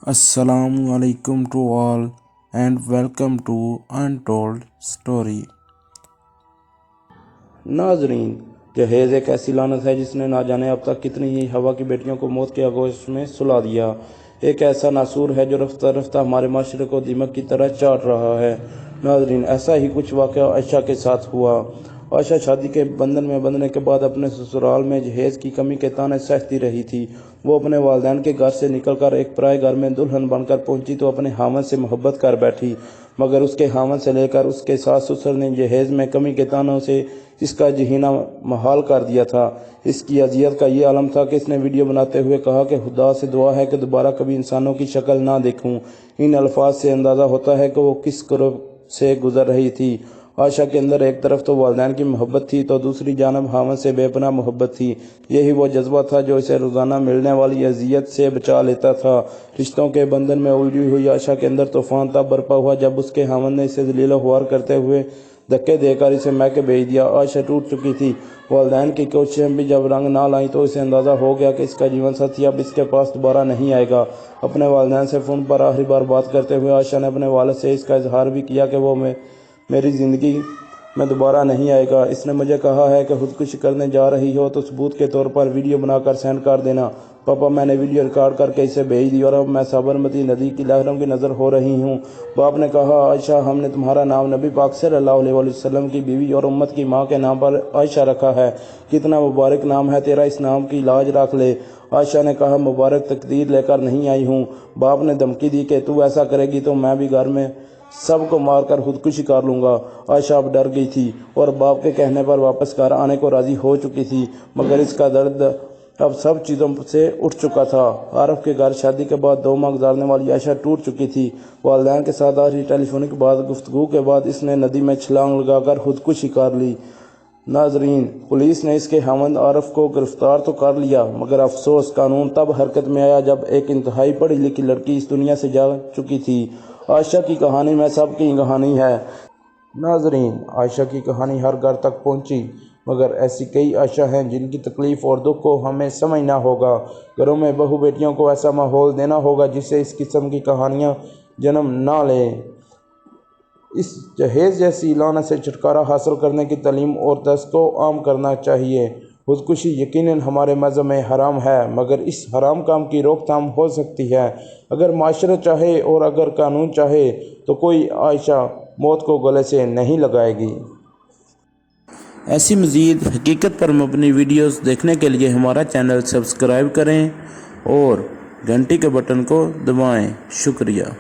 Assalamu alaikum to all and welcome to Untold Story। नाजरीन, जहेज़ एक ऐसी लानत है जिसने ना जाने अब तक कितनी ही हवा की बेटियों को मौत के आगोश में सुला दिया। एक ऐसा नासूर है जो रफ्ता रफ्ता हमारे माशरे को दीमक की तरह चाट रहा है। नाजरीन, ऐसा ही कुछ वाक़या आयशा के साथ हुआ। आयशा शादी के बंधन में बंधने के बाद अपने ससुराल में जहेज़ की कमी के ताने सहती रही थी। वो अपने वालिदैन के घर से निकलकर एक पराए घर में दुल्हन बनकर पहुंची तो अपने हामद से मोहब्बत कर बैठी, मगर उसके हामद से लेकर उसके सास ससुर ने जहेज़ में कमी के तानों से इसका जीना महाल कर दिया था। इसकी अजियत का ये आलम था कि इसने वीडियो बनाते हुए कहा कि खुदा से दुआ है कि दोबारा कभी इंसानों की शक्ल ना देखूं। इन अल्फाज से अंदाज़ा होता है कि वो किस कुर्ब से गुजर रही थी। आयशा के अंदर एक तरफ तो वालिदैन की मोहब्बत थी तो दूसरी जानब हामद से बेपनाह मोहब्बत थी। यही वो जज्बा था जो इसे रोज़ाना मिलने वाली अजियत से बचा लेता था। रिश्तों के बंधन में उलझी हुई आयशा के अंदर तूफान तब बरपा हुआ जब उसके हामद ने इसे जलील ख्वार करते हुए धक्के देकर इसे मैके भेज दिया। आयशा टूट चुकी थी। वालिदैन की कोशिशें भी जब रंग ना लाई तो इसे अंदाज़ा हो गया कि इसका जीवन साथी अब इसके पास दोबारा नहीं आएगा। अपने वालिदैन से फ़ोन पर आखिरी बार बात करते हुए आयशा ने अपने वालिद से इसका इजहार भी किया कि वो मेरी ज़िंदगी में दोबारा नहीं आएगा। इसने मुझे कहा है कि खुदकुशी करने जा रही हो तो सबूत के तौर पर वीडियो बनाकर सेंड कर देना। पापा, मैंने वीडियो रिकॉर्ड करके इसे भेज दी और अब मैं साबरमती नदी की लहरों की नज़र हो रही हूँ। बाप ने कहा, आयशा, हमने तुम्हारा नाम नबी पाक सल्लल्लाहु अलैहि वसल्लम की बीवी और उम्मत की माँ के नाम पर आयशा रखा है। कितना मुबारक नाम है तेरा, इस नाम की लाज रख ले। आयशा ने कहा, मुबारक तकदीर लेकर नहीं आई हूँ। बाप ने धमकी दी कि तू ऐसा करेगी तो मैं भी घर में सबको मारकर खुदकुशी कर लूँगा। आयशा अब डर गई थी और बाप के कहने पर वापस घर आने को राज़ी हो चुकी थी, मगर इसका दर्द अब सब चीज़ों से उठ चुका था। आरफ के घर शादी के बाद 2 माह गुजारने वाली आयशा टूट चुकी थी। वालिदैन के साथ आखिरी टेलीफोनिक गुफ्तगू के बाद इसने नदी में छलांग लगाकर खुदकुशी कर ली। नाजरीन, पुलिस ने इसके हामद आरफ को गिरफ्तार तो कर लिया, मगर अफसोस कानून तब हरकत में आया जब एक इंतहाई पढ़ी लिखी लड़की इस दुनिया से जा चुकी थी। आयशा की कहानी में सबकी कहानी है। नाजरीन, आयशा की कहानी हर घर तक पहुंची, मगर ऐसी कई आयशा हैं जिनकी तकलीफ़ और दुख को हमें समझना होगा। घरों में बहू बेटियों को ऐसा माहौल देना होगा जिससे इस किस्म की कहानियाँ जन्म ना लें। इस जहेज़ जैसी लानत से छुटकारा हासिल करने की तालीम और दर्स को आम करना चाहिए। खुदकुशी यकीनन हमारे मज़हब में हराम है, मगर इस हराम काम की रोकथाम हो सकती है। अगर माशरा चाहे और अगर कानून चाहे तो कोई आयशा मौत को गले से नहीं लगाएगी। ऐसी मज़ीद हकीकत पर मबनी वीडियोस देखने के लिए हमारा चैनल सब्सक्राइब करें और घंटी के बटन को दबाएं। शुक्रिया।